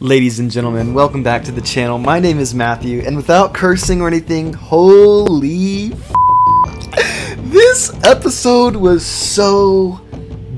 Ladies and gentlemen, welcome back to the channel. My name is Matthew, and without cursing or anything, holy this episode was so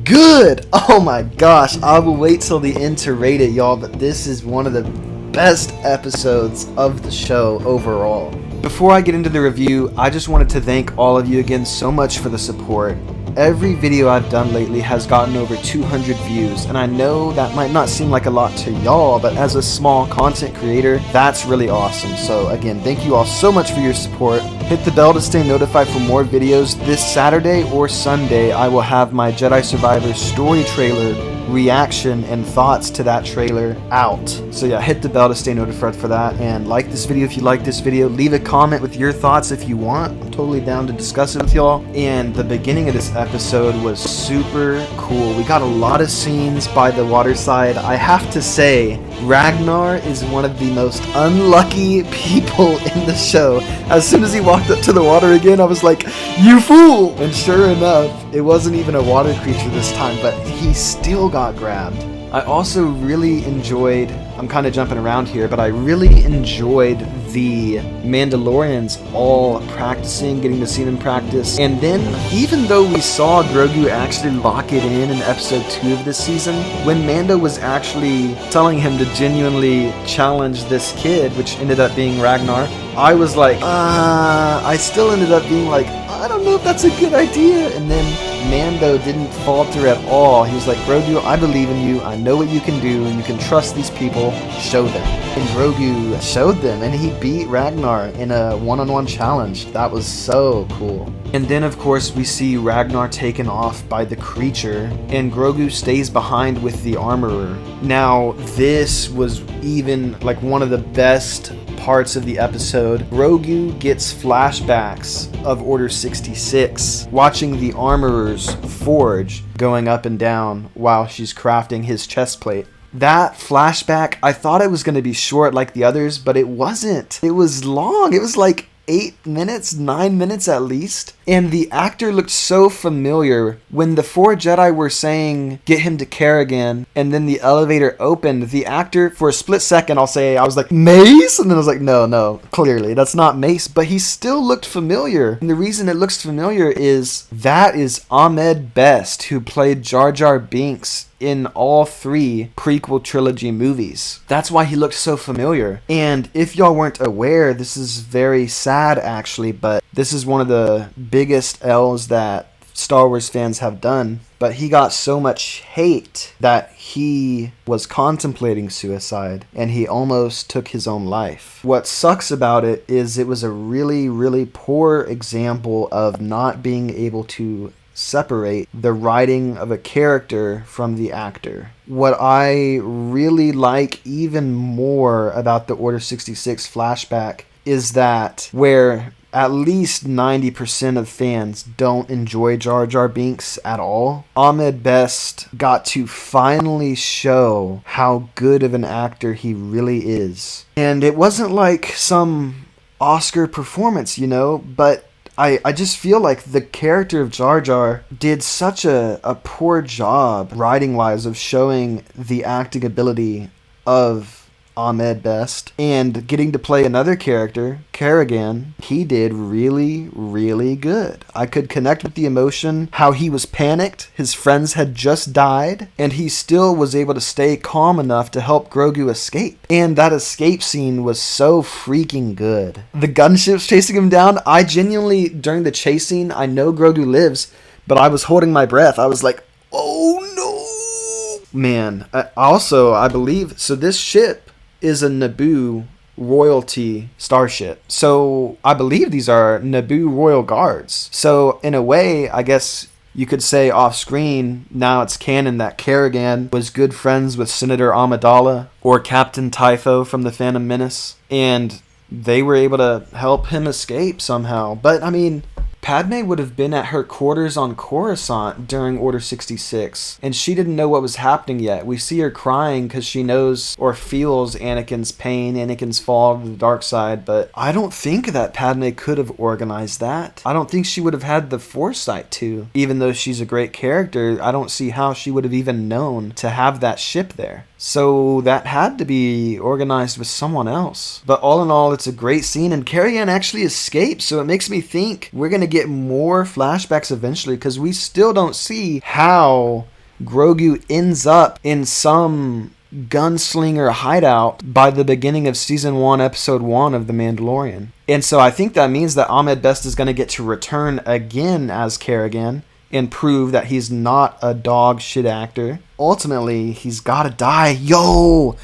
good. Oh my gosh, I will wait till the end to rate it, y'all, but this is one of the best episodes of the show overall. Before I get into the review, I just wanted to thank all of you again so much for the support. Every video I've done lately has gotten over 200 views, and I know that might not seem like a lot to y'all, but as a small content creator, that's really awesome. So again, thank you all so much for your support. Hit the bell to stay notified for more videos. This Saturday or Sunday, I will have my Jedi Survivor story trailer reaction and thoughts to that trailer out. So yeah, hit the bell to stay notified for that, and like this video if you like this video. Leave a comment with your thoughts if you want. I'm totally down to discuss it with y'all. And the beginning of this episode was super cool. We got a lot of scenes by the waterside. I have to say, Ragnar is one of the most unlucky people in the show. As soon as he walked up to the water again, I was like, you fool! And sure enough, it wasn't even a water creature this time, but he still got grabbed. I also really enjoyed, I'm kind of jumping around here, but I really enjoyed the Mandalorians all practicing, getting to see them practice. And then, even though we saw Grogu actually lock it in episode 2 of this season, when Mando was actually telling him to genuinely challenge this kid, which ended up being Ragnar, I was like, I still ended up being like, I don't know if that's a good idea. And then Mando didn't falter at all. He was like, Grogu, I believe in you. I know what you can do, and you can trust these people. Show them. And Grogu showed them, and he beat Ragnar in a one-on-one challenge. That was so cool. And then, of course, we see Ragnar taken off by the creature, and Grogu stays behind with the armorer. Now, this was even like one of the best parts of the episode. Grogu gets flashbacks of Order 66, watching the armorer's forge going up and down while she's crafting his chest plate. That flashback, I thought it was going to be short like the others, but it wasn't. It was long. It was like 8 minutes, 9 minutes at least. And the actor looked so familiar. When the 4 Jedi were saying, get him to Kerrigan, and then the elevator opened, the actor, for a split second, I was like, Mace? And then I was like, no, clearly, that's not Mace. But he still looked familiar. And the reason it looks familiar is that is Ahmed Best, who played Jar Jar Binks in all 3 prequel trilogy movies. That's why he looked so familiar. And if y'all weren't aware, this is very sad actually, but this is one of the biggest L's that Star Wars fans have done. But he got so much hate that he was contemplating suicide, and he almost took his own life. What sucks about it is it was a really, really poor example of not being able to separate the writing of a character from the actor. What I really like even more about the Order 66 flashback is that where at least 90% of fans don't enjoy Jar Jar Binks at all, Ahmed Best got to finally show how good of an actor he really is. And it wasn't like some Oscar performance, but I just feel like the character of Jar Jar did such a poor job, writing-wise, of showing the acting ability of Ahmed Best. And getting to play another character, Kerrigan, he did really, really good. I could connect with the emotion, how he was panicked, his friends had just died, and he still was able to stay calm enough to help Grogu escape. And that escape scene was so freaking good. The gunships chasing him down, I genuinely, during the chase scene, I know Grogu lives, but I was holding my breath. I was like, oh no! Man, I believe, so this ship is a Naboo royalty starship. So I believe these are Naboo royal guards. So in a way, I guess you could say off screen, now it's canon that Kerrigan was good friends with Senator Amidala or Captain Typho from the Phantom Menace, and they were able to help him escape somehow. But I mean, Padme would have been at her quarters on Coruscant during Order 66, and she didn't know what was happening yet. We see her crying because she knows or feels Anakin's pain, Anakin's fall to the dark side, but I don't think that Padme could have organized that. I don't think she would have had the foresight to. Even though she's a great character, I don't see how she would have even known to have that ship there. So that had to be organized with someone else. But all in all, it's a great scene, and Carrie-Anne actually escapes, so it makes me think we're going to get more flashbacks eventually, because we still don't see how Grogu ends up in some gunslinger hideout by the beginning of season 1, episode 1 of The Mandalorian. And so I think that means that Ahmed Best is going to get to return again as Carrigan and prove that he's not a dog shit actor. Ultimately, he's gotta die. Yo!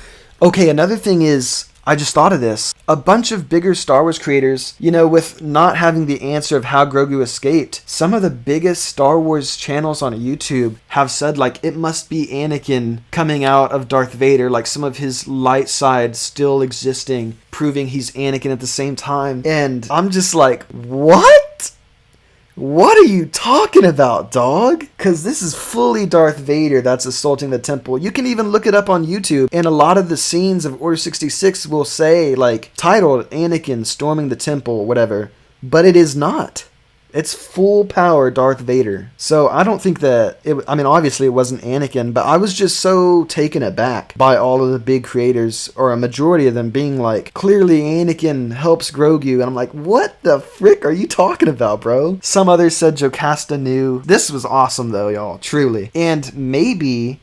Okay, another thing is, I just thought of this. A bunch of bigger Star Wars creators, with not having the answer of how Grogu escaped, some of the biggest Star Wars channels on YouTube have said, it must be Anakin coming out of Darth Vader, some of his light side still existing, proving he's Anakin at the same time. And I'm just like, what? What are you talking about, dog? Because this is fully Darth Vader that's assaulting the temple. You can even look it up on YouTube, and a lot of the scenes of Order 66 will say, titled Anakin storming the temple, whatever. But it is not. It's full power Darth Vader. So I don't think that, obviously it wasn't Anakin, but I was just so taken aback by all of the big creators, or a majority of them being clearly Anakin helps Grogu. And I'm like, what the frick are you talking about, bro? Some others said Jocasta knew. This was awesome though, y'all, truly. And maybe,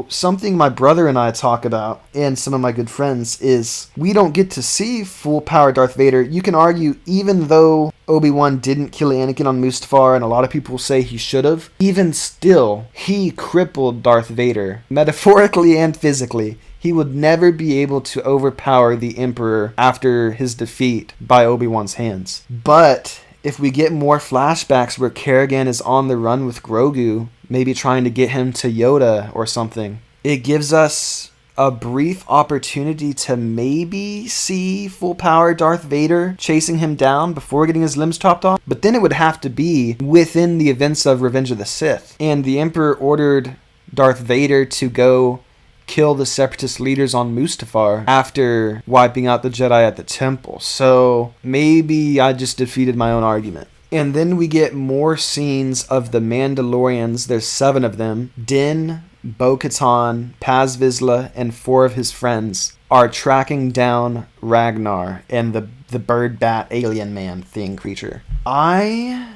something my brother and I talk about, and some of my good friends, is we don't get to see full power Darth Vader. You can argue, even though Obi-Wan didn't kill Anakin on Mustafar, and a lot of people say he should have, even still, he crippled Darth Vader, metaphorically and physically. He would never be able to overpower the Emperor after his defeat by Obi-Wan's hands. But if we get more flashbacks where Carrigan is on the run with Grogu, maybe trying to get him to Yoda or something, it gives us a brief opportunity to maybe see full power Darth Vader chasing him down before getting his limbs chopped off. But then it would have to be within the events of Revenge of the Sith. And the Emperor ordered Darth Vader to go kill the Separatist leaders on Mustafar after wiping out the Jedi at the temple. So maybe I just defeated my own argument. And then we get more scenes of the Mandalorians. There's 7 of them. Din, Bo-Katan, Paz Vizsla, and 4 of his friends are tracking down Ragnar and the bird bat alien man thing creature. I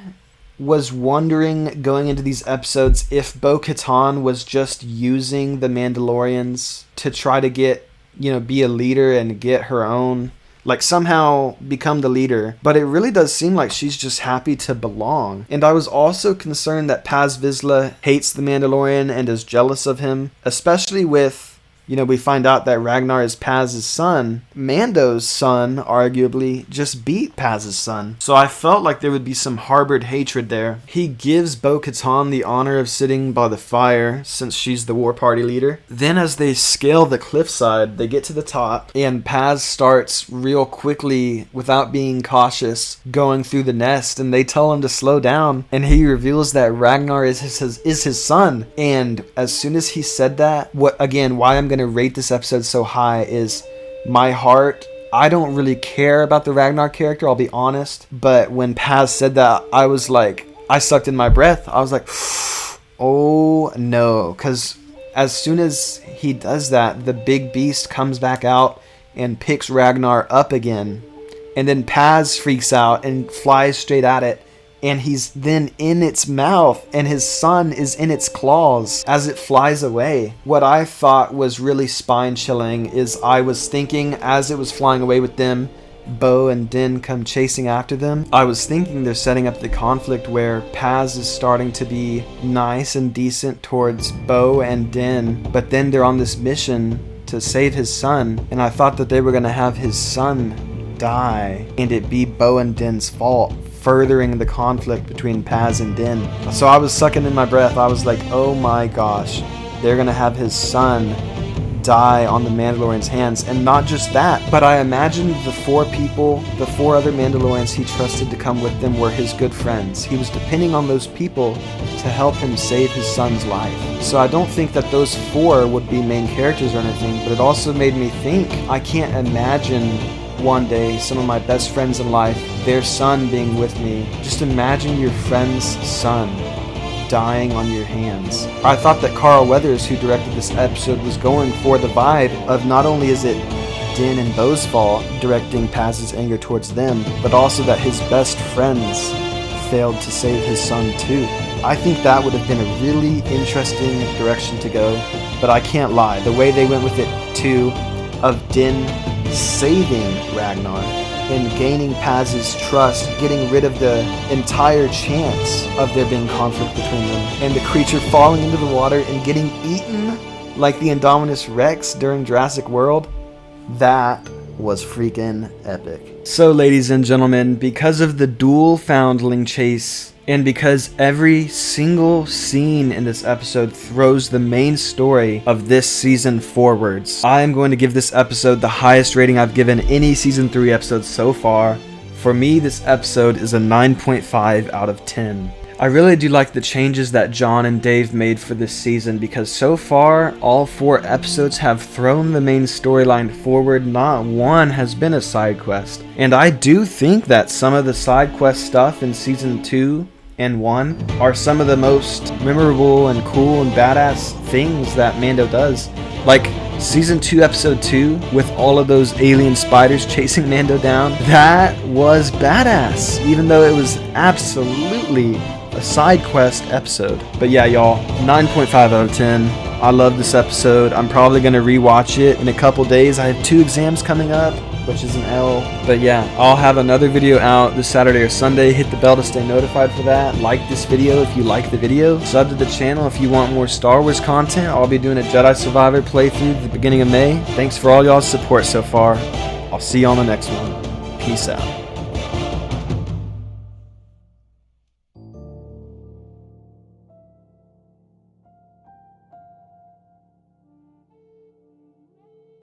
was wondering going into these episodes if Bo-Katan was just using the Mandalorians to try to get, be a leader and get her own, somehow become the leader. But it really does seem like she's just happy to belong. And I was also concerned that Paz Vizsla hates the Mandalorian and is jealous of him, especially with, we find out that Ragnar is Paz's son. Mando's son, arguably, just beat Paz's son. So I felt like there would be some harbored hatred there. He gives Bo-Katan the honor of sitting by the fire, since she's the war party leader. Then as they scale the cliffside, they get to the top, and Paz starts real quickly, without being cautious, going through the nest, and they tell him to slow down, and he reveals that Ragnar is his son. And as soon as he said that, why I'm going to rate this episode so high is my heart. I don't really care about the Ragnar character, I'll be honest, but when Paz said that, I was like, I sucked in my breath. I was like, oh no, because as soon as he does that, the big beast comes back out and picks Ragnar up again, and then Paz freaks out and flies straight at it, and he's then in its mouth, and his son is in its claws as it flies away. What I thought was really spine-chilling is I was thinking, as it was flying away with them, Bo and Din come chasing after them, I was thinking they're setting up the conflict where Paz is starting to be nice and decent towards Bo and Din, but then they're on this mission to save his son, and I thought that they were going to have his son die, and it be Bo and Din's fault, furthering the conflict between Paz and Din. So I was sucking in my breath. I was like, oh my gosh, they're gonna have his son die on the Mandalorian's hands. And not just that, but I imagined the 4 other Mandalorians he trusted to come with them were his good friends. He was depending on those people to help him save his son's life. So I don't think that those 4 would be main characters or anything, but it also made me think, I can't imagine one day some of my best friends in life, their son being with me. Just imagine your friend's son dying on your hands. I thought that Carl Weathers, who directed this episode, was going for the vibe of not only is it Din and Bo's fault directing Paz's anger towards them, but also that his best friends failed to save his son too. I think that would have been a really interesting direction to go, but I can't lie, the way they went with it too, of Din saving Ragnar and gaining Paz's trust, getting rid of the entire chance of there being conflict between them, and the creature falling into the water and getting eaten like the Indominus Rex during Jurassic World, that was freaking epic. So ladies and gentlemen, because of the dual Foundling chase, and because every single scene in this episode throws the main story of this season forwards, I am going to give this episode the highest rating I've given any season 3 episode so far. For me, this episode is a 9.5 out of 10. I really do like the changes that John and Dave made for this season, because so far, all 4 episodes have thrown the main storyline forward. Not one has been a side quest. And I do think that some of the side quest stuff in season 2 and 1 are some of the most memorable and cool and badass things that Mando does. Like season 2 episode 2 with all of those alien spiders chasing Mando down. That was badass, even though it was absolutely a side quest episode. But yeah, y'all, 9.5 out of 10. I love this episode. I'm probably going to rewatch it in a couple days. I have 2 exams coming up, which is an L. But yeah, I'll have another video out this Saturday or Sunday. Hit the bell to stay notified for that. Like this video if you like the video. Sub to the channel if you want more Star Wars content. I'll be doing a Jedi Survivor playthrough at the beginning of May. Thanks for all y'all's support so far. I'll see you on the next one. Peace out.